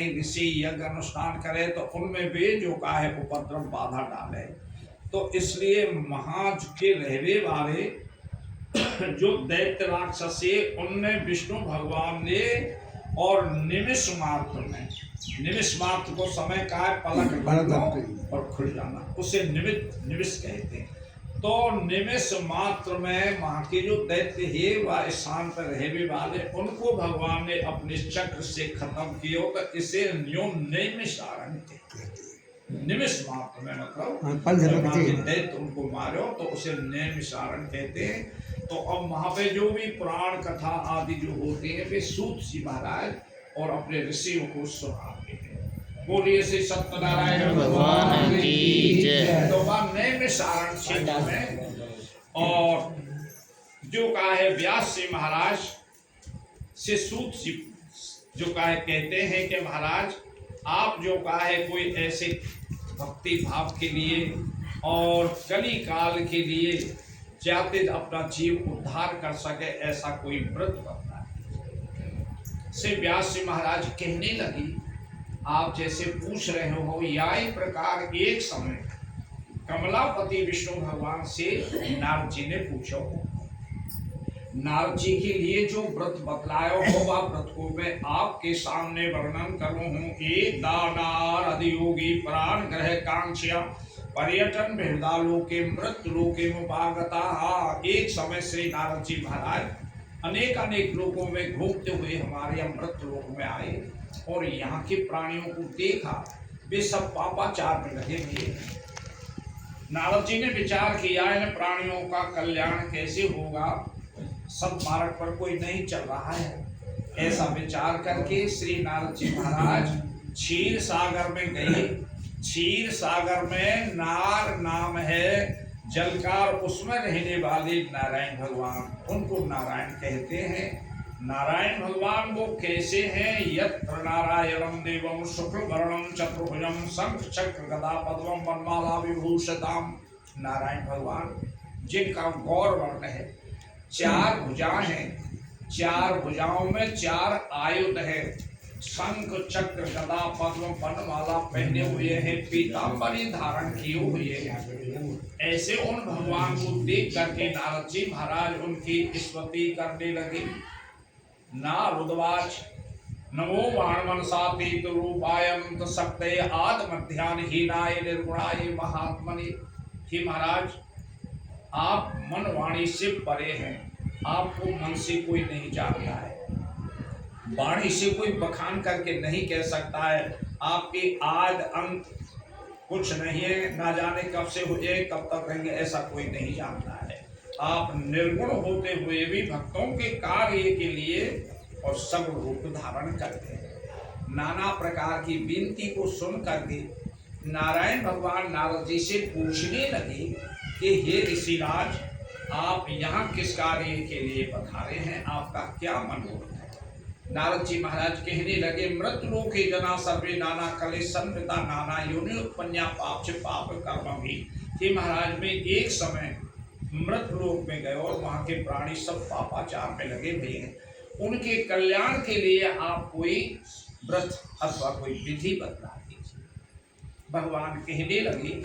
कहीं ऋषि यज्ञ अनुष्ठान करे तो उनमें भी जो का है उपद्रव बाधा डाले। तो इसलिए महाज के रहने वाले जो दैत्य राक्षस है उनमें विष्णु भगवान ने और निमिष मात्र को समय का पलक और खुल जाना, उसे निमिष कहते हैं। तो निमिष मात्र में वहां के जो दैत्य है वह स्थान पर रहने वाले उनको भगवान ने अपने चक्र से खत्म किया। तो इसे निमिषारण कहते हैं। निमिष मात्र में मतलब दैत्य उनको मारो तो उसे निमिषारण कहते हैं। तो अब वहां पे जो भी पुराण कथा आदि जो होते हैं वे सूत जी महाराज और अपने ऋषियों को सुनाते हैं। बोलिए श्री सत्यनारायण भगवान की जय। तो वह निमिषारण क्षेत्र में और जो कहा है व्यास जी महाराज से सूत जी जो कहा है कहते हैं कि महाराज आप जो कहा है कोई ऐसे भक्ति भाव के लिए और कली काल के लिए जाते अपना जीव उद्धार कर सके ऐसा कोई व्रत करना है। से व्यास जी महाराज कहने लगी आप जैसे पूछ रहे हो या प्रकार एक समय कमलापति विष्णु भगवान से नारद जी ने पूछो। नारद जी के लिए जो व्रत बतलायो हो वह व्रत को मैं आपके सामने वर्णन करूं हूं। एक दानार अधियोगी प्राण ग्रह कांक्षा पर्यटन भेदालोके मृत्यु लोके मुपागता। एक समय श्री नारद जी महाराज अनेक लोगों में घूमते हुए हमारे अमृत लोक में आए और यहाँ के प्राणियों को देखा, वे सब पापाचार में लगे हुए। नारद जी ने विचार किया इन प्राणियों का कल्याण कैसे होगा, सब मार्ग पर कोई नहीं चल रहा है। ऐसा विचार करके श्री नारद जी महाराज क्षीर सागर में गए। क्षीर सागर में नार नाम है जलकार, उसमें रहने वाले नारायण भगवान, उनको नारायण कहते हैं। नारायण भगवान वो कैसे हैं? यत्र नारायणं देवं शुक्लवर्णं चतुर्भुजं शंख चक्र गदा पद्मं वनमाला विभूषिताम। नारायण भगवान जिनका गौर वर्ण है, चार भुजाएं हैं, चार भुजाओं में चार आयुध है, शंख चक्र गदा पद्म वनमाला पहने हुए हैं, पीतांबरी धारण किए हुए हैं। ऐसे उन भगवान को देख करके नारद जी महाराज उनकी स्तुति करने लगे। नारदवाच नमो वाणमनसातीत रूपायं शक्ते आद मध्यान हीनाय निर्गुणाय महात्मने। हे महाराज आप मन वाणी से परे हैं, आपको मन से कोई नहीं जानता है, वाणी से कोई बखान करके नहीं कह सकता है। आपके आद अंत कुछ नहीं है, ना जाने कब से हुए कब तक रहेंगे ऐसा कोई नहीं जानता है। आप निर्गुण होते हुए भी भक्तों के कार्य के लिए और सब रूप धारण करते हैं। नाना प्रकार की विनती को सुन करके नारायण भगवान नारद जी से पूछने लगे कि हे ऋषिराज आप यहाँ किस कार्य के लिए पधारे हैं, आपका क्या मनोरथ है? नारद जी महाराज कहने लगे मृत लोके जना सर्वे नाना कले संविता नाना योनि उत्पन्या पाप से पाप कर्म भी। कि महाराज में एक समय मृत लोक में गए और वहाँ के प्राणी सब पापाचार में लगे हुए हैं, उनके कल्याण के लिए आप कोई व्रत अथवा कोई विधि बता दीजिए। भगवान कहने लगे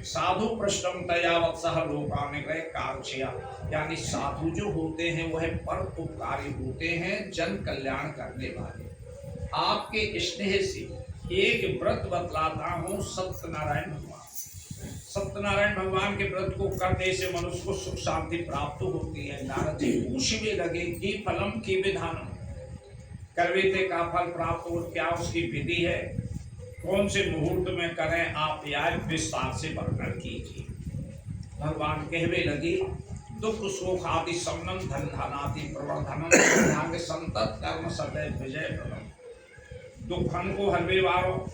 साधु पृष्ठम तयावत सह लोकानिग्रह कांक्षया, यानी साधु जो होते हैं वह पर उपकारी होते हैं, जन कल्याण करने वाले। आपके स्नेह से एक व्रत बतलाता हूँ। सत्यनारायण भगवान के व्रत को करने से मनुष्य को सुख शांति प्राप्त होती है। नारद जी पूछने लगे कि फलम की विधानम, करवेते का फल प्राप्त हो, क्या उसकी विधि है, कौन से मुहूर्त में करें, आप यह विस्तार से वर्णन कीजिए। भगवान कहने लगे दुख सुख आदि समनम धन धनादि प्रवर्धनम संतत कर्म सदैव विजय प्रदम। दुखन को हरवे वारो,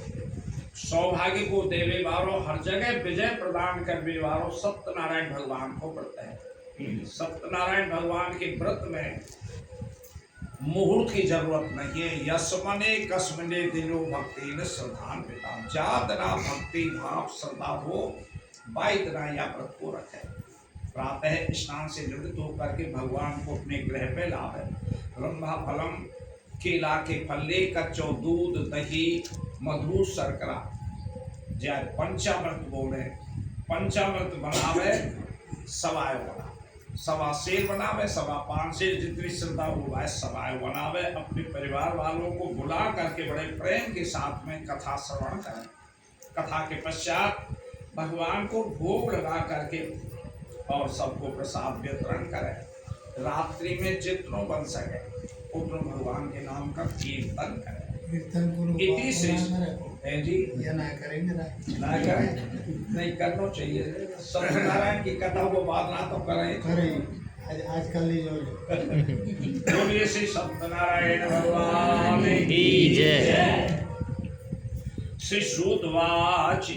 सौभाग्य को देवे वारो, हर जगह विजय प्रदान करने वारो सत्यनारायण भगवान को व्रत है। सत्यनारायण भगवान के व्रत में मुहूर्त की जरूरत नहीं है। यस्मने कस्मने दिनो भक्ति न श्रद्धान पिता, जातना भक्ति भाव श्रद्धा हो बाइतना या व्रत को रखे। प्रातः स्नान से निवृत्त होकर के भगवान को अपने गृह पे लाभ है। ब्रह्मा फलम केला के फल्ले, कच्चो दूध, दही, मधु, शर्करा जाय पंचामृत बोले। पंचामृत बनावे, सवाय बनावे, सवा शेर बनावे, सवा 5 शेर, जितनी श्रद्धा हो सवाय बनावे। अपने परिवार वालों को बुला करके बड़े प्रेम के साथ में कथा श्रवण करें। कथा के पश्चात भगवान को भोग लगा करके और सबको प्रसाद वितरण करें। रात्रि में जितनों बन सके उतनों भगवान के नाम का कीर्तन करें। इति श्रेष्ठ है जी। या ना करेंगे ना करें, नहीं करना चाहिए। सत्यनारायण की कथा को बाद ना तो करें। आजकल नहीं जो बोलिए श्री सत्यनारायण भगवान की जय। श्री श्रुतवाच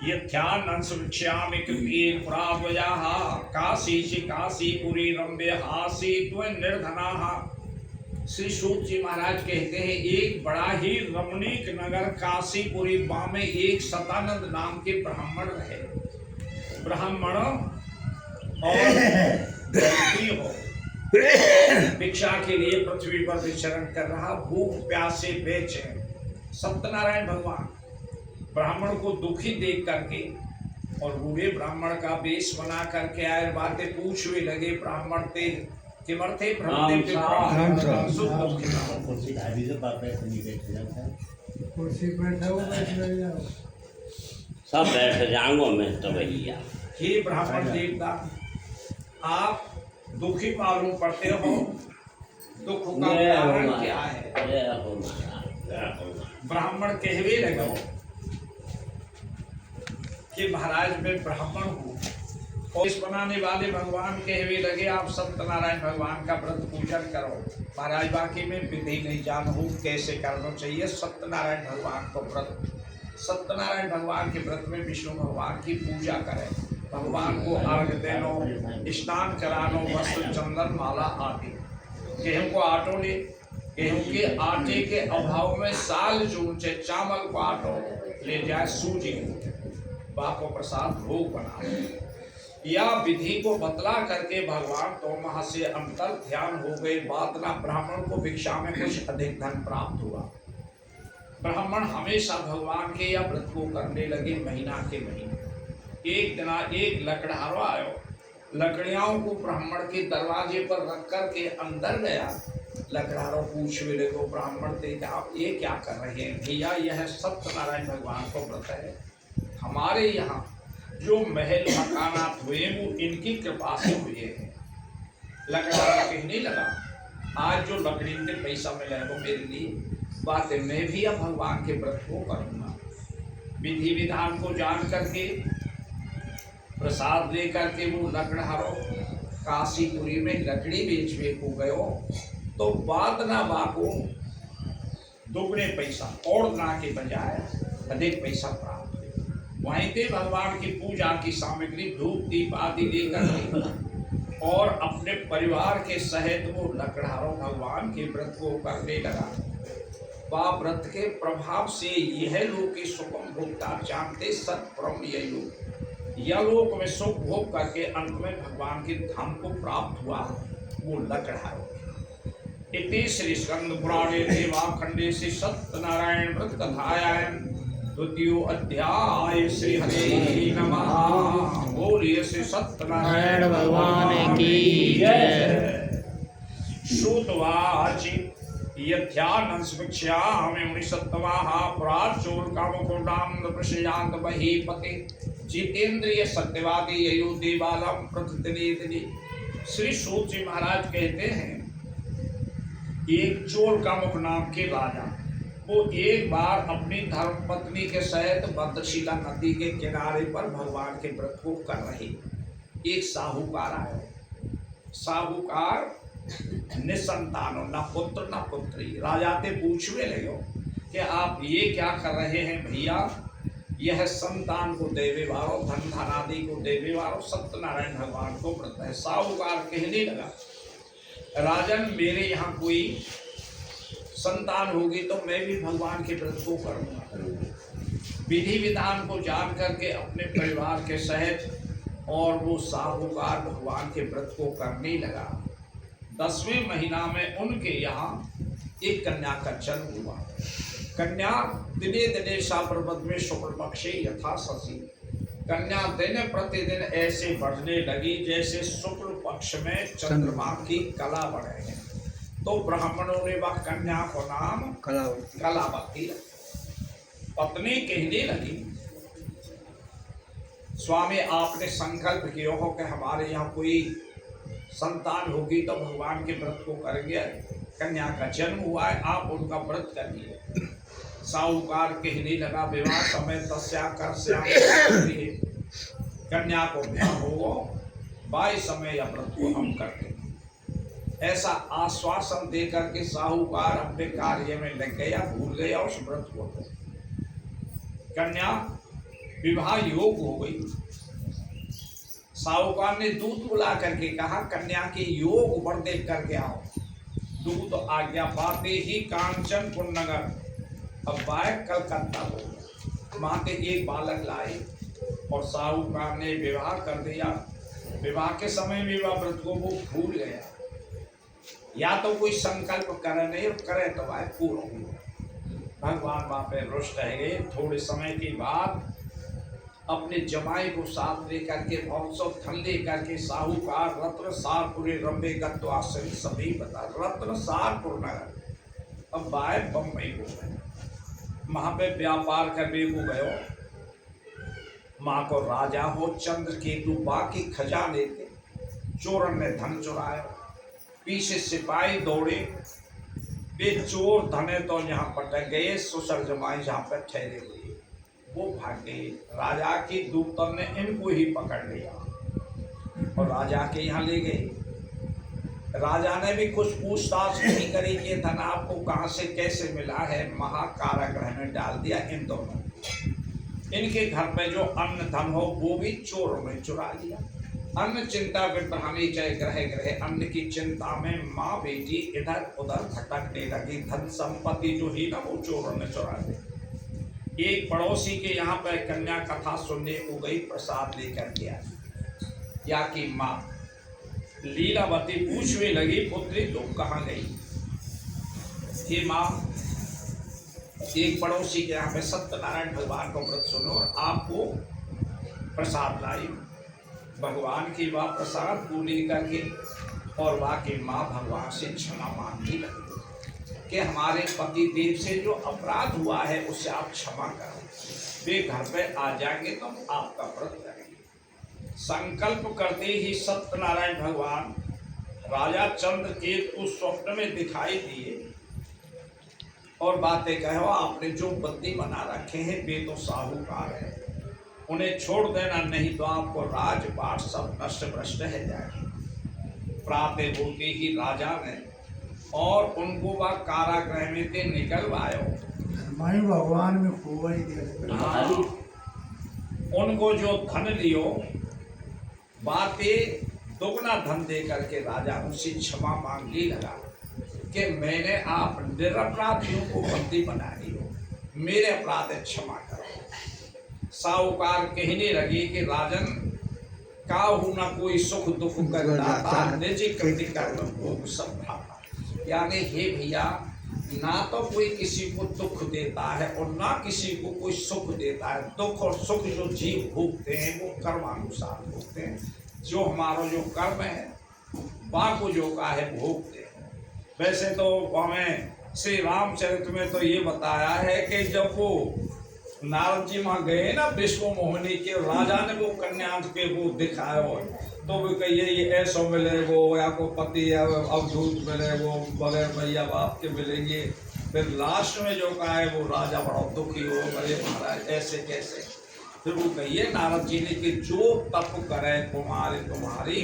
यथ्यानंद सुविक्ष्यामि कृतेन पुराद्वयाः काशीचि काशीपुरी रम्य हासी त्वं निर्धनाः। श्री सूत जी महाराज कहते हैं एक बड़ा ही रमणीक नगर काशीपुरी में एक सतानंद नाम के ब्राह्मण रहे। ब्राह्मण और व्यक्ति हो भिक्षा के लिए पृथ्वी पर विचरण कर रहा, भूख प्यास से बेचैन। सत्यनारायण भगवान ब्राह्मण को दुखी देख करके और बूढ़े ब्राह्मण का वेश बना करके आए, बातें पूछने लगे। ब्राह्मण थे किमर्थे कुर्सी बैठा हो सब बैठ जाऊंगा मैं तो भैया। हे ब्राह्मण देवता, आप दुखी मालूम पड़ते हो, दुख का कारण क्या है? ब्राह्मण कहवे लगे कि महाराज मैं ब्राह्मण हूँ। और इस बनाने वाले भगवान कहवे लगे आप सत्यनारायण भगवान का व्रत पूजन करो। महाराज बाकी में विधि नहीं जानू कैसे करना चाहिए। सत्यनारायण भगवान को व्रत, सत्यनारायण भगवान के व्रत में विष्णु भगवान की पूजा करें, भगवान को अर्घ देनो, स्नान करानो, वस्त्र चंदन माला आदि। गेहूं को आटो ले, गेहूं के आटे के अभाव में साल जून से चावल को आटो ले जाए, सूजी बाको प्रसाद भोग बना। या विधि को बतला करके भगवान तो वहां से अंतर ध्यान हो गए। बाद ना ब्राह्मण को भिक्षा में कुछ अधिक धन प्राप्त हुआ। ब्राह्मण हमेशा भगवान के या व्रत को करने लगे महीना के महीने। एक दिन एक लकड़हारा आयो, लकड़ियाओं को ब्राह्मण के दरवाजे पर रख कर के अंदर गया। लकड़हारों पूछने लगे ब्राह्मण थे कि आप ये क्या कर रहे हैं? भैया यह सत्यनारायण भगवान को व्रत है। हमारे यहाँ जो महल मकानात हुए वो इनकी कृपा से हुए हैं। लकड़हारा कहने लगा आज जो लकड़ी के पैसा मिला है वो मेरे लिए बात है, मैं भी अब भगवान के व्रत को करूँगा। विधि विधान को जान करके प्रसाद ले करके वो लकड़हारों काशीपुरी में लकड़ी बेचने को गयो। तो बाद ना बाको दुगने पैसा और ना के बजाय अधिक पैसा प्राप्त। वहीं पे भगवान की पूजा की सामग्री धूप दीप आदि लेकर और अपने परिवार के सहित वो लकड़हारों भगवान के व्रत को करने लगा। वह व्रत के प्रभाव से यह लोग की सुखम भोक्ता जानते सत्प्रम यह लोग, यह लोक में सुख भोग करके अंत में भगवान के धाम को प्राप्त हुआ वो लकड़हारों। इति श्री स्कंद पुराणे देवाखंडे से सत्यनारायण व्रत कथायां द्वितीय अध्याय। श्री हरे नमः। बोलिए श्री सत्यनारायण भगवान की जय। श्रुतवाच यथ्यानंद सुविक्ष्यामि मुनिसत्तमाः पुराचोर कामकोडां प्रशयान्त महीपते जितेन्द्रिय सत्यवादी ययो देवालम प्रतिदिने। श्री सूत जी महाराज कहते हैं एक चोर कामुक नाम के राजा, वो एक बार अपनी धर्मपत्नी के सहित भद्रशिला नदी के किनारे पर भगवान के व्रत को कर रहे। एक साहूकार आया। साहूकार निसंतानो, न पुत्र न पुत्री। राजा से पूछने लगे कि आप ये क्या कर रहे हैं? भैया यह संतान को देवे वालो, धन धन आदि को देवे वालो सत्यनारायण भगवान को व्रत है। साहूकार कहने लगा राजन मेरे यहाँ कोई संतान होगी तो मैं भी भगवान के व्रत को करूँगा। विधि विधान को जान करके अपने परिवार के सहित और वो साहूकार भगवान के व्रत को करने लगा। 10वें महीना में उनके यहाँ एक कन्या का जन्म हुआ। कन्या दिने दिने सा पर्वत में शुक्ल पक्षे यथा शशि, कन्या दिन प्रतिदिन ऐसे बढ़ने लगी जैसे शुक्ल पक्ष में चंद्रमा की कला बढ़े है। तो ब्राह्मणों ने वह कन्या को नाम कलावती रखा। पत्नी कहने लगी, स्वामी आपने संकल्प किया हो कि हमारे यहाँ कोई संतान होगी तो भगवान के व्रत को करेंगे, कन्या का जन्म हुआ है, आप उनका व्रत करिए। साहूकार कहने लगा, विवाह समय तस्या कर कन्या को ब्याह हो, बाई समय या व्रत को हम करते हैं। ऐसा आश्वासन देकर के साहूकार अपने कार्य में लग गया, भूल गया उस व्रत को। कन्या विवाह योग हो गई। साहूकार ने दूत बुला करके कहा, कन्या के योग वर देख करके आओ। दूत आज्ञा पाते ही कांचनपुर नगर, अब बाय कलकत्ता हो गया, वहां के एक बालक लाए और साहूकार ने विवाह कर दिया। विवाह के समय विवाह व्रत को वो भूल गया, या तो कोई संकल्प करे नहीं और करे तो भाई पूर्ण हुआ। भगवान वहां पे रुष्ट रह गए। थोड़े समय के बाद अपने जमाई को साथ लेकर के बहुत सौ धन लेकर के साहूकार रत्न सारपुरे रंबे गत्वा सभी बता रत्न सारपुर नगर, अब बाय बम्बई हो गए, वहां पे व्यापार करने को गयो। माँ को राजा हो चंद्र केतु बाकी खजाने थे, चोरन ने धन चुराया। पीछे सिपाही दौड़े, वे चोर धने तो यहाँ पटक गए, ससुर जमाई जहाँ पर ठहरे हुए वो भाग गए। राजा की दूतन ने इनको ही पकड़ लिया और राजा के यहाँ ले गए। राजा ने भी कुछ पूछताछ नहीं करी कि धन आपको कहाँ से कैसे मिला है, महाकारागृह में डाल दिया इन दोनों। इनके घर पे जो अन्न धन हो वो भी चोरों ने चुरा लिया। अन्न चिंता विप्रहानी जय ग्रह ग्रह, अन्न की चिंता में माँ बेटी इधर उधर भटकने लगी। धन संपत्ति जो ही ना वो चोरों ने चुरा ली। एक पड़ोसी के यहाँ पर कन्या कथा सुनने को गई, प्रसाद लेकर के आई। या कि माँ लीलावती पूछने लगी, पुत्री तुम कहाँ गई? हे माँ, एक पड़ोसी के यहाँ पे सत्यनारायण भगवान का व्रत सुनो और आपको प्रसाद लाई। भगवान की वह प्रसाद पूरी करके और वह की माँ भगवान से क्षमा मांगने लगी कि हमारे पति देव से जो अपराध हुआ है उसे आप क्षमा करो। वे घर पे आ जाएंगे तो हम आपका व्रत करेंगे। संकल्प करते ही सत्यनारायण भगवान राजा चंद्रकेतु को स्वप्न में दिखाई दिए और बातें कहो, आपने जो बंदी बना रखे हैं वे तो साहूकार है, उन्हें छोड़ देना, नहीं तो आपको राजपाट सब नष्ट भ्रष्ट है जाएगी। प्रातः होते ही राजा ने और उनको वह कारागृह में से निकलवायो। मैं भगवान में खूब ही दिया। उनको जो धन लियो बातें दोगुना धन दे करके राजा उनसे क्षमा मांगने लगा कि मैंने आप निरपराधियों को बंदी बना लियो, मेरे अपराध क्षमा करो। साहूकार कहने लगे कि राजन काहू ना कोई सुख दुख कर दाता, निज कृति कर्म भोग सब भाता। यानी हे भैया, ना तो कोई किसी को दुख देता है और ना किसी को कोई सुख देता है। दुख और सुख जो जीव भोगते हैं वो कर्मानुसार भोगते हैं। जो हमारा जो कर्म है बाको जो का है भोगते हैं। वैसे तो हमें श्री रामचरित में तो ये बताया है कि जब वो नारद जी वहाँ गए ना विश्व मोहिनी के, राजा ने वो कन्या के वो दिखाया तो वो कहिए ये ऐसा मिले वो, या को पति या अवधूत मिले वो, बगैर भैया बाप के मिलेंगे। फिर लास्ट में जो कहा है वो राजा बड़ा दुखी हो, अरे महाराज ऐसे कैसे। फिर वो कहिए नारद जी ने कि जो तप करे तुम्हारे तुम्हारी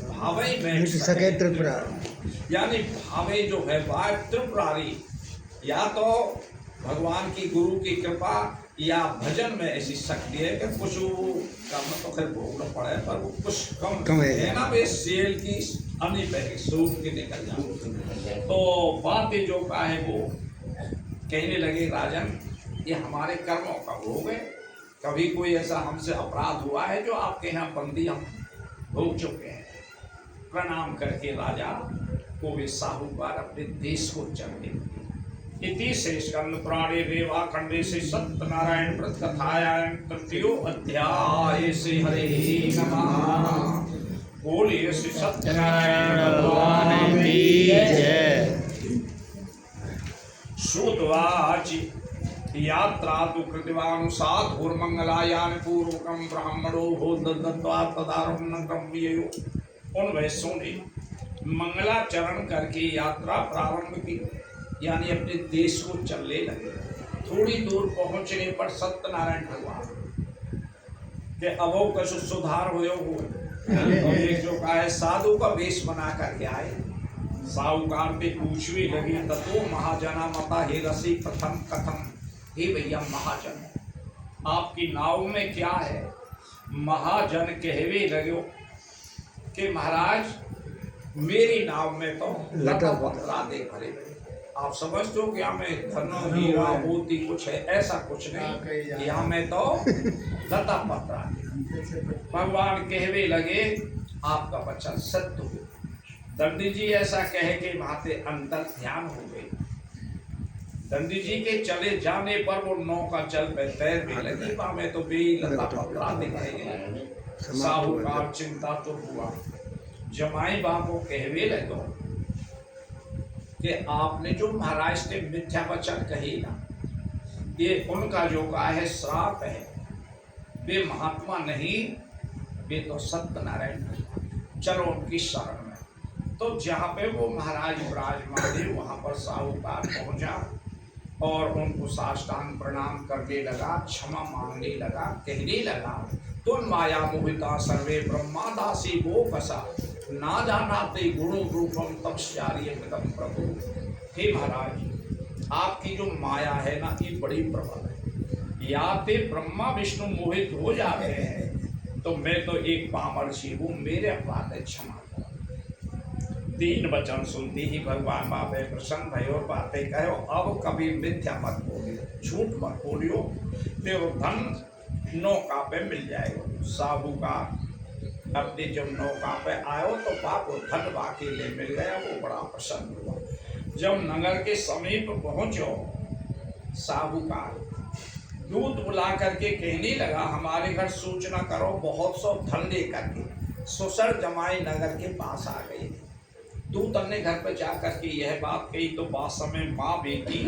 भावे में सके त्रिपुरारी, यानी भावे जो है वह त्रिपुरारी। या तो भगवान की गुरु की कृपा या भजन में ऐसी शक्ति है कि कुछ कम तो खैर भोगना पड़े, पर वो कुछ कम है ना, वे सेल की अन्य पे सूट के निकल जाए। तो बातें जो का है वो कहने लगे, राजन ये हमारे कर्मों का भोग है, कभी कोई ऐसा हमसे अपराध हुआ है जो आपके यहाँ बंदी हम भोग चुके हैं। प्रणाम करके राजा को वे साहूकार अपने देश को चलने इति श्री स्कंद पुराणे रेवा खंडे से सत्यनारायण व्रत कथायां तृतीयो अध्याय से हरे नमः। बोलिए श्री सत्यनारायण भगवान की जय। श्रुतवाच यात्रा तु कृतवान् साधुर्मंगलायान पूर्वकं ब्राह्मणो भोजदत्त्वा तदारम्भं व्ययो। उन वैश्यों ने मंगलाचरण करके यात्रा प्रारंभ की, यानी अपने देश को चलने लगे। थोड़ी दूर पहुंचने पर सत्यनारायण भगवान के अवो कछु सुधार हो एक जो का है साधु का वेश बना करके आए। साहूकार पे पूछवी लगी ततो महाजना मता हे रसी प्रथम कथम। हे भैया महाजन, आपकी नाव में क्या है? महाजन कहवे लगे कि महाराज मेरी नाव में तो लता पत्रा दे भरे भरे। आप समझते हो कि हमें धन हीरा मोती कुछ है, ऐसा कुछ नहीं। यहाँ में तो लता पत्रा। भगवान कहवे लगे आपका वचन सत्य हो। दंडी जी ऐसा कहे कि माते अंतर ध्यान हो गई। दंडी जी के चले जाने पर वो नौका चल पे तैरने लगी। में तो बे लता पत्रा दिखाई गई। साहूकार चिंता तो हुआ। जमाई बाबू कहवे लगो कि आपने जो महाराज से मिथ्या वचन कही ना, ये उनका जो का है श्राप है। वे महात्मा नहीं, वे तो सत्यनारायण। चलो उनकी शरण में। तो जहाँ पे वो महाराज विराजमान थे वहाँ पर साहूकार पहुँचा और उनको साष्टांग प्रणाम करने लगा, क्षमा मांगने लगा, कहने लगा तुम माया मोहिता सर्वे ब्रह्मा दासी वो कसा ना जानाते गुणों रूपम तपस्यार्य कृतम प्रभु। हे महाराज, आपकी जो माया है ना ये बड़ी प्रबल है। या ते ब्रह्मा विष्णु मोहित हो जाते हैं तो मैं तो एक पामर्षि हूँ, मेरे अपराध है, क्षमा करो। तीन वचन सुनती ही भगवान बाबे प्रसन्न भय और बातें कहो। अब कभी मिथ्या मत बोलियो, झूठ मत बोलियो, तेरो धन नौका पे मिल जाएगा। साहूकार अपने जब नौका पे आयो तो बाप धन बाकी ले मिल गया। वो बड़ा प्रसन्न हुआ। जब नगर के समीप पहुंचो, साहूकार दूत बुला करके कहने लगा हमारे घर सूचना करो, बहुत सौ धन लेकर के सुसर जमाई नगर के पास आ गई। दूत अपने घर पर जाकर के यह बात कही तो बात समय माँ बेटी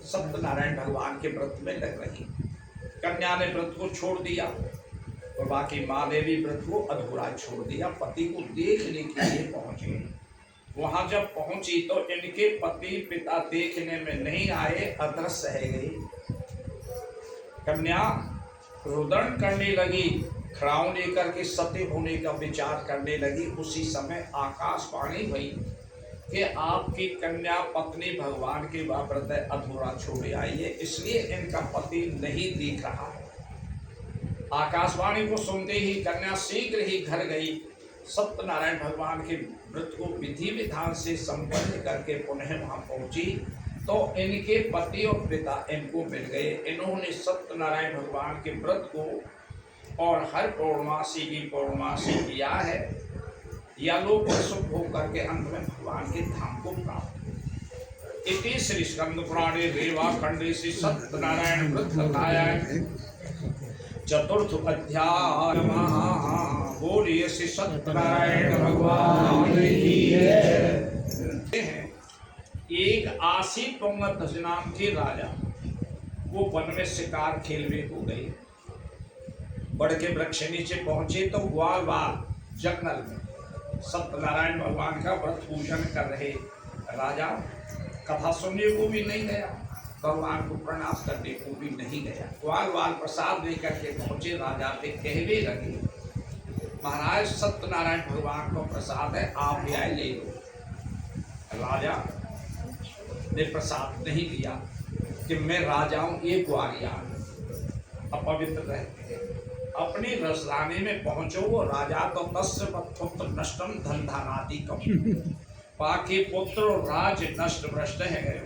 सत्यनारायण भगवान के व्रत में लग रही। कन्या ने व्रत को छोड़ दिया और बाकी माँ ने भी व्रत को अधूरा छोड़ दिया। पति को देखने के लिए पहुंचे। वहां जब पहुंची तो इनके पति पिता देखने में नहीं आए, अदृश्य है गई। कन्या रुदन करने लगी, खड़ाऊ लेकर के सत्य होने का विचार करने लगी। उसी समय आकाशवाणी हुई कि आपकी कन्या पत्नी भगवान के व्रत अधूरा छोड़े आई है, इसलिए इनका पति नहीं दिख रहा है। आकाशवाणी को सुनते ही कन्या शीघ्र ही घर गई। सत्यनारायण भगवान के व्रत को विधि विधान से संपन्न करके पुनः वहां पहुंची तो इनके पति और पिता इनको मिल गए। इन्होंने सत्यनारायण भगवान के व्रत को और हर पौर्णमासी की पौर्णमासी किया है। या लोग सुख हो करके अंत में भगवान के धाम को प्राप्त। इति श्री स्कंद पुराणे रेवा खंडे से सत्यनारायण व्रत कथायां चतुर्थ अध्याय। बोलिए श्री सत्यनारायण भगवान की जय। एक आसी पंगत नाम के राजा वो वन में शिकार खेलने को गए। बड़ के वृक्ष नीचे पहुंचे तो ग्वाल बाल जंगल में सत्यनारायण भगवान का व्रत पूजन कर रहे। राजा कथा सुनने को भी नहीं गया, भगवान को प्रणाम करने को भी नहीं गया। ग्वाल बाल प्रसाद लेकर के पहुंचे। राजा पे कहने लगे महाराज सत्यनारायण भगवान को प्रसाद है, आप भी आए ले लो। राजा ने प्रसाद नहीं दिया कि मैं राजा हूँ, ये ग्वालिया अपवित्र रहते हैं। अपनी रसलाने में पहुंचो। वो राजा तो तस्य पुत्र नष्टम धन धानादि कम पाके पुत्र राज नष्ट भ्रष्ट है गए।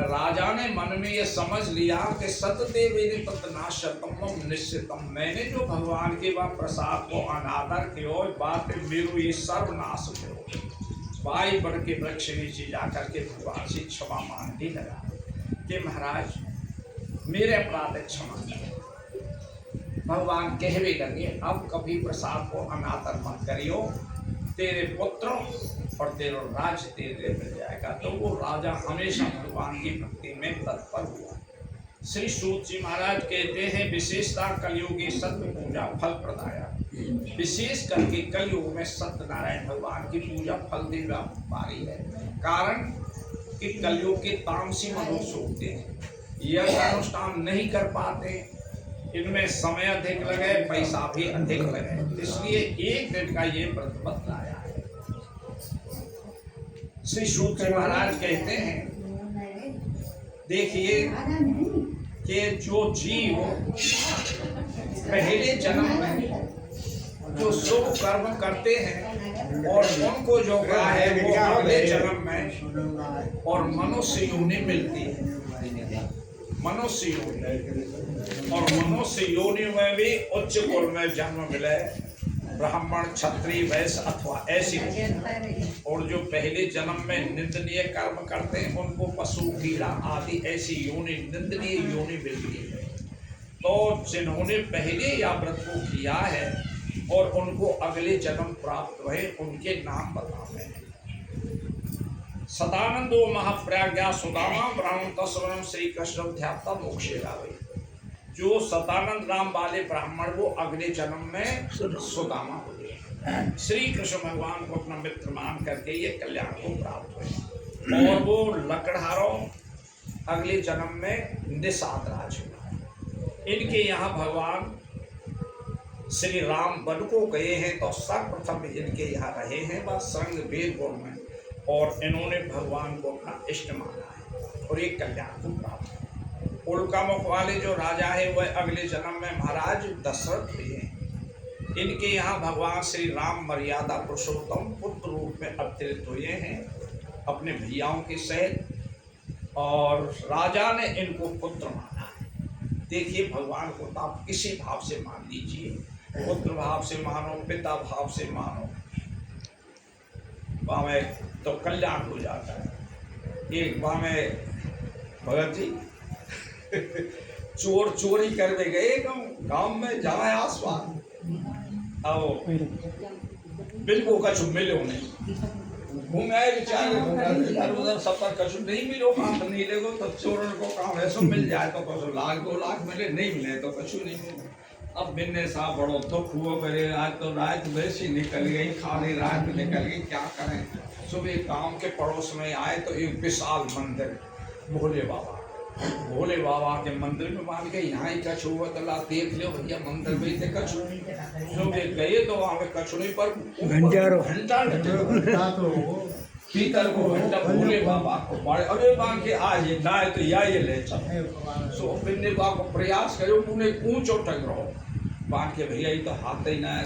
राजा ने मन में ये समझ लिया कि सतदेव तत्नाशतम निश्चितम, मैंने जो भगवान के वह प्रसाद को अनादर किया बात मेरो ये सर्वनाश हो। बाई बड़ के वृक्ष नीचे जाकर के भगवान से क्षमा मांगने लगा कि महाराज मेरे अपराध क्षमा करें। भगवान कहवे लगे अब कभी प्रसाद को अनादर मत करियो, तेरे पुत्र और तेरा राज्य तेरे मिल जाएगा। तो वो राजा हमेशा भगवान की भक्ति में तत्पर हुआ। श्री सूत जी महाराज कहते हैं विशेषता कलयुगी सत्य पूजा फल प्रदाया। विशेष करके कलयुग में सत्यनारायण भगवान की पूजा फल देने वाली है। कारण कि कलयुग के तामसी मनुष्य होते हैं, यह अनुष्ठान नहीं कर पाते, इनमें समय अधिक लगे, पैसा भी अधिक लगे, इसलिए एक दिन का ये व्रत बतलाया है। श्री सूत जी महाराज कहते हैं देखिए कि जो जीव पहले जन्म में जो शुभ कर्म करते हैं और उनको जो का है वो अगले जन्म में और मनुष्य योनि मिलती है। मनुष्य योनि और मनुष्य योनि में भी उच्च कुल में जन्म मिले, ब्राह्मण क्षत्रिय वैश्य अथवा ऐसी। और जो पहले जन्म में निंदनीय कर्म करते हैं उनको पशु कीड़ा आदि ऐसी योनि निंदनीय योनि मिलती है। तो जिन्होंने पहले या व्रत को किया है और उनको अगले जन्म प्राप्त हुए उनके नाम बताते हैं। सदानंदो महाप्रज्ञा सुदामा ब्राह्मण तस्वरम श्री कृष्ण ध्याता मोक्षे गावे। जो सदानंद नाम वाले ब्राह्मण वो अगले जन्म में सुदामा हुए, श्री कृष्ण भगवान को अपना मित्र मान करके ये कल्याण को प्राप्त हुए। और वो लकड़हारों अगले जन्म में निषाद राज हुआ। इनके यहाँ भगवान श्री राम वन को गए हैं तो सर्वप्रथम इनके यहाँ रहे हैं वह संग वेदपुर में, और इन्होंने भगवान को अपना इष्ट माना है और एक कल्याण को प्राप्त है। उल्का मुख वाले जो राजा है वह अगले जन्म में महाराज दशरथ हुए हैं। इनके यहाँ भगवान श्री राम मर्यादा पुरुषोत्तम पुत्र रूप में अवतरित हुए हैं अपने भैयाओं के सहित, और राजा ने इनको पुत्र माना है। देखिए भगवान को तो आप किसी भाव से मान लीजिए, पुत्र भाव से मानो, पिता भाव से मानो, में तो कल्याण हो जाता है। एक बार में भगत जी चोर चोरी करने गए गांव में जाए आसपास, अब बिल्कुल कछु मिलो नहीं, घूमे बेचारे इधर उधर सब पर कछु नहीं मिलो, काम नहीं लेगो तो चोरों को काम ऐसा मिल जाए तो कछु लाख 2 लाख मिले, नहीं मिले तो कछु नहीं मिले। अब बिन्ने साहब बड़ो दुख हुआ करे, आज तो रात वैसी निकल गई, खाली रात निकल गई, क्या करें। सुबह गांव के पड़ोस में आए तो एक विशाल मंदिर भोले बाबा के मंदिर में मान के यहाँ ही कछु हुआ तो ला देख लो भैया मंदिर में थे कछु। सुबह गए तो वहाँ पे कछु नहीं पर घंटा पीतल को घंटा भोले बाबा को बड़े अरे बांध के आज ये ना तो या ये ले चलो। सो बिन्ने को आपको प्रयास करो पुणे ऊंचो टकराओ बांध के भैया ये तो हाथ ही ना है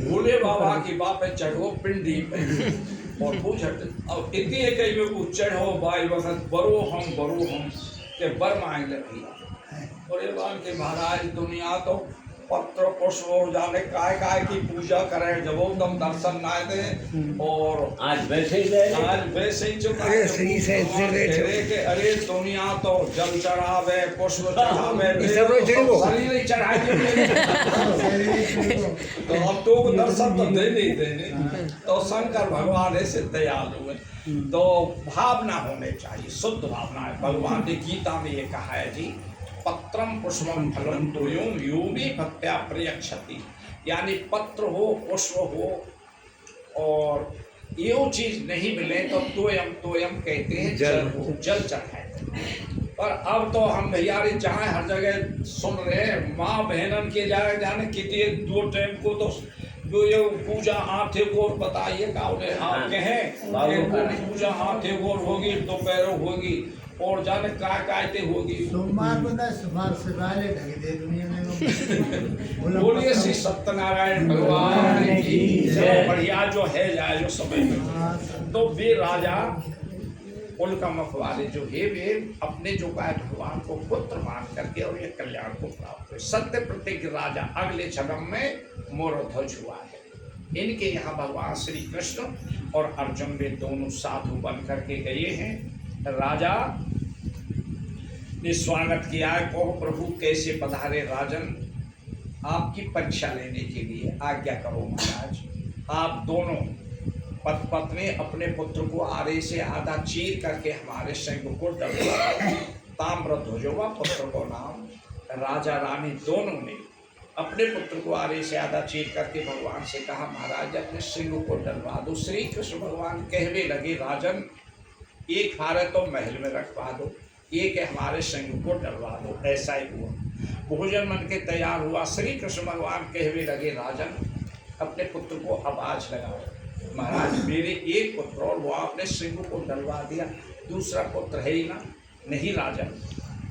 भोले बाबा की बाप पे चढ़ो पिंडी पे और पूछट अब इतनी है कहीं में वो चढ़ो भाई वक्त बरो हम के बर मांग ले भैया। और ये बांध के महाराज दुनिया तो पत्र पुष्प जाने काय की पूजा करें जब तुम दर्शन ना दे, और आज वैसे ही जो अरे दुनिया तो जल चढ़ावे पुष्प चढ़ावे शरीर चढ़ाए तो अब तो दर्शन तो देने तो शंकर भगवान ऐसे दयालु है। तो भावना होने चाहिए, शुद्ध भावना है। भगवान ने गीता में ये कहा है जी पत्रम पुष्पम फलम तोयम योगी भक्त्या प्रयक्षति, यानी पत्र हो पुष्प हो और ये चीज नहीं मिले तो तोयम कहते हैं जल चढ़ाए। पर अब तो हम भैया जहाँ हर जगह सुन रहे हैं माँ बहनन के जाने कितने 2 टाइम को तो जो ये पूजा हाथे गोर बताइए का उन्हें आप कहें पूजा हाथे गोर होगी दोपहर होगी और जाने काय होगी सोमवार को ना सुमार से वाले ढक दे दुनिया में। बोलिए श्री सत्यनारायण भगवान की जय। बढ़िया जो है जाए जो समय में तो वे राजा उनका मुख वाले जो है वे अपने जो गाय भगवान को पुत्र मान करके और ये कल्याण को प्राप्त हुए। सत्य प्रत्येक राजा अगले जन्म में मोर ध्वज हुआ है। इनके यहाँ भगवान श्री कृष्ण और अर्जुन वे दोनों साधु बन करके गए हैं। राजा ने स्वागत किया, कहो प्रभु कैसे पधारे राजन, आपकी परीक्षा लेने के लिए आज्ञा करो महाराज। आप दोनों पति पत्नी अपने पुत्र को आरे से आधा चीर करके हमारे सिंह को डलवा, ताम्र ध्वजोवा पुत्र को नाम। राजा रानी दोनों ने अपने पुत्र को आरे से आधा चीर करके भगवान से कहा, महाराज अपने सिंह को डलवा दो। श्री कृष्ण भगवान कहने लगे, राजन एक हारे तो महल में रखवा दो, एक हमारे सिंह को डलवा दो। ऐसा ही हुआ, भोजन मन के तैयार हुआ। श्री कृष्ण भगवान कहने लगे, राजन अपने पुत्र को आवाज लगाओ। महाराज मेरे एक पुत्र और वो आपने सिंह को डलवा दिया, दूसरा पुत्र है ही ना। नहीं राजन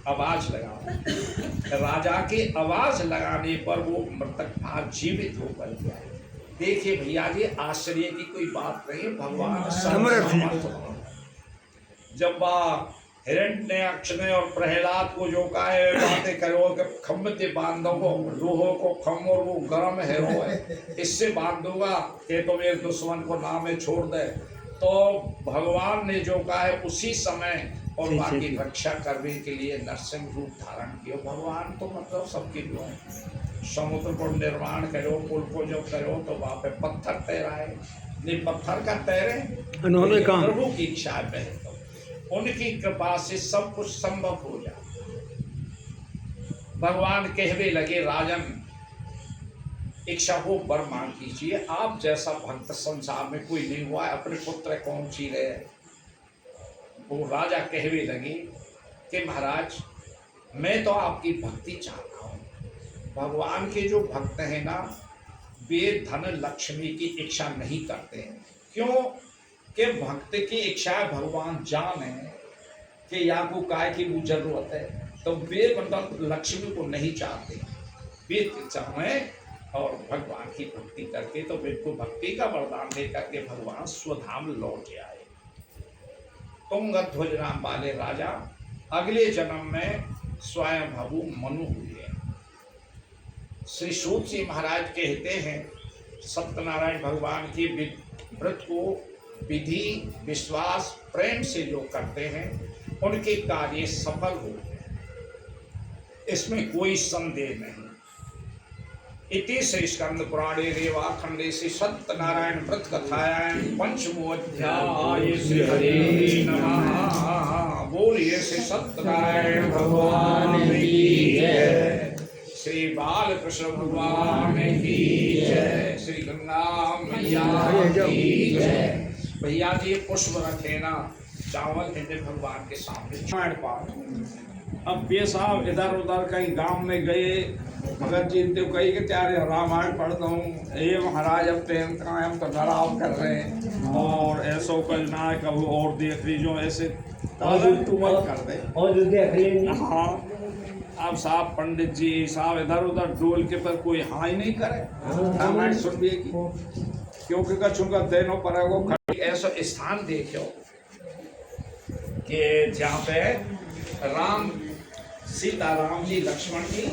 आवाज लगाओ। राजा के आवाज लगाने पर वो मृतक भाग जीवित होकर गया। देखिए भैया जी, आश्चर्य की कोई बात नहीं, भगवान जब हिरण्यक्ष ने और प्रहलाद को जो कहा है बातें करो कि खम्बते बांधो लोहो को खम और वो गर्म है वो है, इससे बांध दूंगा कि तो मेरे दुश्मन को नाम में छोड़ दे। तो भगवान ने जो कहा है उसी समय और बाकी रक्षा करने के लिए नरसिंह रूप धारण किया। भगवान तो मतलब सबके जो है, समुद्र को निर्माण करो, पुल को जो करो तो वहाँ पे पत्थर तैराए, नहीं पत्थर का तैरे, प्रभु की इच्छा है तो उनकी कृपा से सब कुछ संभव हो जाए। भगवान कहने लगे, राजन इच्छा हो वर मांग कीजिए, आप जैसा भक्त संसार में कोई नहीं हुआ है, अपने पुत्र कौन सी रहे। वो राजा कहने लगे कि महाराज मैं तो आपकी भक्ति चाहता हूँ। भगवान के जो भक्त हैं ना, वे धन लक्ष्मी की इच्छा नहीं करते हैं। क्यों कि भक्त की इच्छा भगवान जान है कि या को काय की वो जरूरत है, तो वे मतलब लक्ष्मी को नहीं चाहते, वे चाहे और भगवान की भक्ति करके तो वे को भक्ति का वरदान दे करके भगवान स्वधाम लौट आए। तुंग ध्वज नाम वाले राजा अगले जन्म में स्वयं भगु मनु हुए। श्री सूत जी महाराज कहते हैं, सत्यनारायण भगवान की व्रत को विधि विश्वास प्रेम से जो करते हैं उनके कार्य सफल होते हैं, इसमें कोई संदेह नहीं। इति श्री स्कंद पुराणे रेवा खंडे से सत्यनारायण व्रत कथायां पंचमो अध्याय श्री हरि नमः। बोलिए श्री सत्यनारायण भगवान की जय, श्री बालकृष्ण भगवान की जय, श्री गंगा मैया की जय। भैया जी पुष्प रखे ना, चावल हिंदे भगवान के सामने पाठ। अब ये साहब इधर उधर कहीं गांव में गए, भगत जी इनते कही कि त्यारे रामायण पढ़ता हूँ, ये महाराज अब प्रेम का हम तो डराव कर रहे हैं और ऐसा कुछ ना कभी और देख लीजिए, ऐसे तू मत कर दे और देख लीजिए। हाँ अब साहब पंडित जी साहब इधर उधर डोल के पर कोई हाँ ही नहीं करे, रामायण सुनिए की, क्योंकि कछुका देनों पर वो ऐसा स्थान देखो कि जहाँ पे राम सीता राम जी लक्ष्मण जी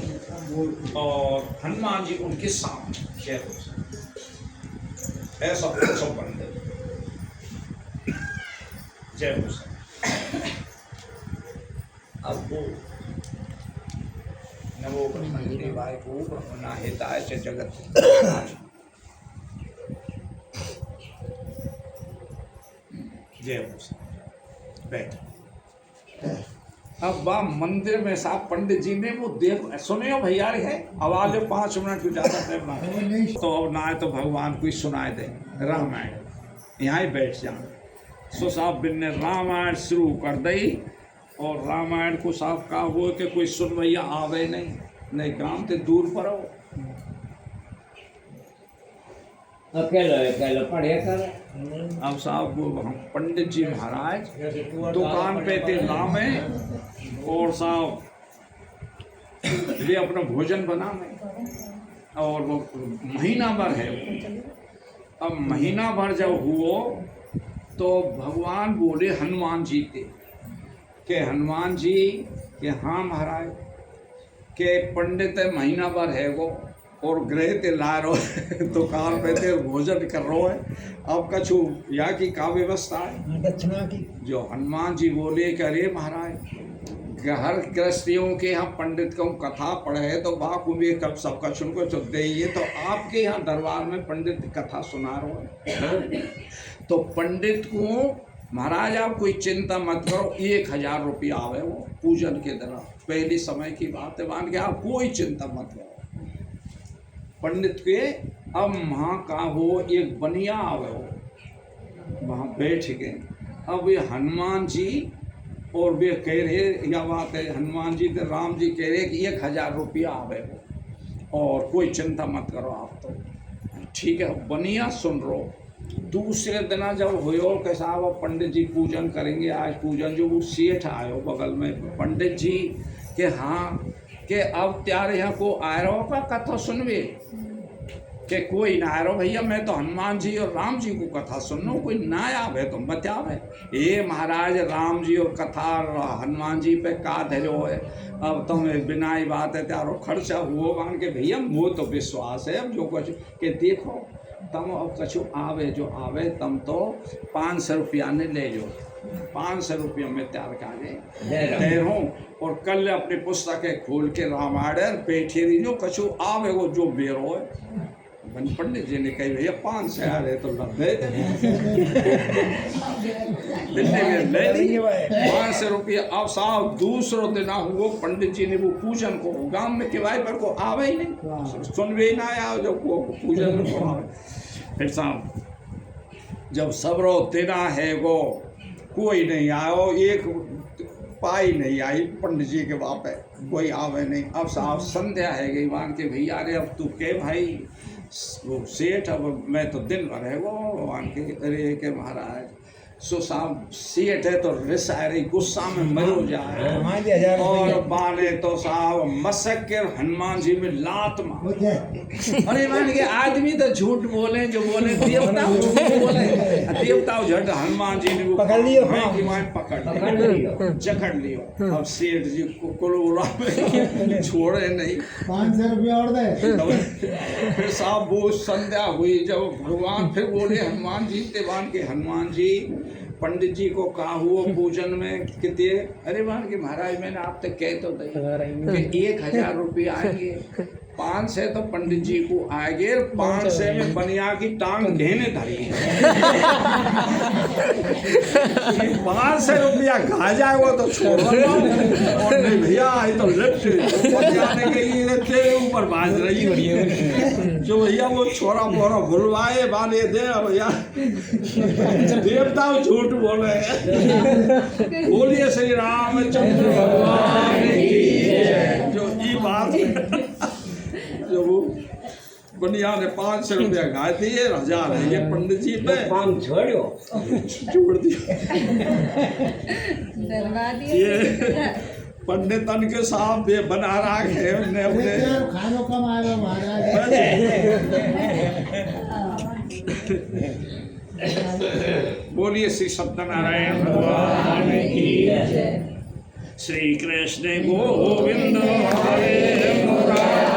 और हनुमान जी उनके सामने जय हो, ऐसा सब पंडित जय हो। अब वो नमो ब्रह्मदेवाय को ब्रह्मणा हिताय च जगत जय हो। बैठ। अब वह मंदिर में साहब पंडित जी ने वो देख सुनियो भैया है आवाज 5 मिनट की ज्यादा टाइम ना तो ना है तो भगवान को सुनाए दे रामायण यहाँ ही बैठ जाए। सो साहब बिन ने रामायण शुरू कर दी और रामायण को साहब कहा हुआ कि कोई सुन भैया आवे नहीं काम से दूर पर हो, अकेला पढ़े कर। अब साहब वो हम पंडित जी महाराज दुकान पे थे लामे और साहब ये अपना भोजन बना में और वो महीना भर है। अब महीना भर जब हुआ तो भगवान बोले हनुमान जी के हनुमान जी के हाँ महाराज के पंडित महीना भर है वो और गृह ते ला रो दुकान पे ते भोजन कर रो है। अब कछु यहाँ की का व्यवस्था है? दक्षिणा की जो हनुमान जी बोले कि अरे महाराज हर गृहस्थियों के यहाँ पंडित को कथा पढ़े तो बाप भी कब सब कछ उनको तो दे, तो आपके यहाँ दरबार में पंडित कथा सुना रहे हैं। तो पंडित को महाराज आप कोई चिंता मत करो, 1000 रुपया आवे वो पूजन के दिन। पहली समय की बात है, मान के आप कोई चिंता मत करो पंडित के। अब वहाँ का हो एक बनिया आवे हो वहाँ बैठ के। अब ये हनुमान जी और वे कह रहे, या बात है हनुमान जी तो राम जी कह रहे कि 1000 रुपया आवे हो और कोई चिंता मत करो आप। तो ठीक है बनिया सुन रो। दूसरे दिन जब हो कैसा वो पंडित जी पूजन करेंगे, आज पूजन जो वो सेठ आयो बगल में पंडित जी के हाँ के अब त्यार यहाँ को आ रहा का कथा सुनवे के कोई ना आ रहा भैया, मैं तो हनुमान जी और राम जी को कथा सुनो, कोई ना आवे तो मत आवे। ये महाराज राम जी और कथा हनुमान जी पे का धरो है। अब तुम्हें बिना ही बात है त्यारो खर्चा हुआ मान के भैया वो तो विश्वास है। अब जो कुछ के देखो तम अब कछु आवे जो आवे तम तो 500 रुपया ने ले जो 500 रुपये में तैयार काजे हूँ। और कल अपनी पुस्तक खोल के रामायण बैठे रही जो कछु आवे वो जो बेरो है। पंडित जी ने कही भैया 500 आ रहे तो ले दी 500 रुपये। अब साहब दूसरों दिन हुआ पंडित जी ने वो पूजन को गांव में किवाई पर को आवे ही नहीं, सुनवे ही ना आया जब वो पूजन को आवे। फिर साहब जब सबरो तेरा है वो कोई नहीं आयो, एक पाई नहीं आई पंडित जी के बाप है, कोई आवे नहीं। अब साहब संध्या है गई मान के भैया अरे अब तू के भाई वो सेठ, अब मैं तो दिन भर है वो मान के अरे के महाराज सो साहब सेठ है तो रिसारे गुस्सा में मरो जाए और बाने तो साहब मसक के हनुमान जी में लात मार। अरे मान के आदमी तो झूठ बोले जो बोले देवता बोले देवता झट हनुमान जी ने वो पकड़ लियो पकड़ जकड़ लियो। अब सेठ जी को कुलूरा में छोड़े नहीं 500 रुपया और दे। फिर साहब वो संध्या हुई जब भगवान फिर बोले हनुमान जी ते मान के हनुमान जी पंडित जी को कहा हुआ पूजन में कितने, अरे मान के महाराज मैंने आप तक कह तो कि 1000 रुपये आएंगे, 500 तो पंडित जी को आएंगे, 500 में बनिया की टांग घेने धरी 500 रुपया खा जाए वो तो छोड़ और नहीं भैया तो जाने के लिए तेरे ऊपर बाज रही है जो भैया वो छोरा मोरा भुलवाए बाने दे भैया देवता झूठ बोले। बोलिए श्री रामचंद्र भगवान की जो ये बात जो वो बनिया ने 500 रुपया गा दिए, 1000 है ये पंडित जी पे छोड़ दिया। ये पंडितन के साथ ये बना रहा है हमने अपने खानों कम आएगा महाराज। बोलिए श्री सत्यनारायण भगवान की। श्री कृष्ण गोविंद हरे मुरारी।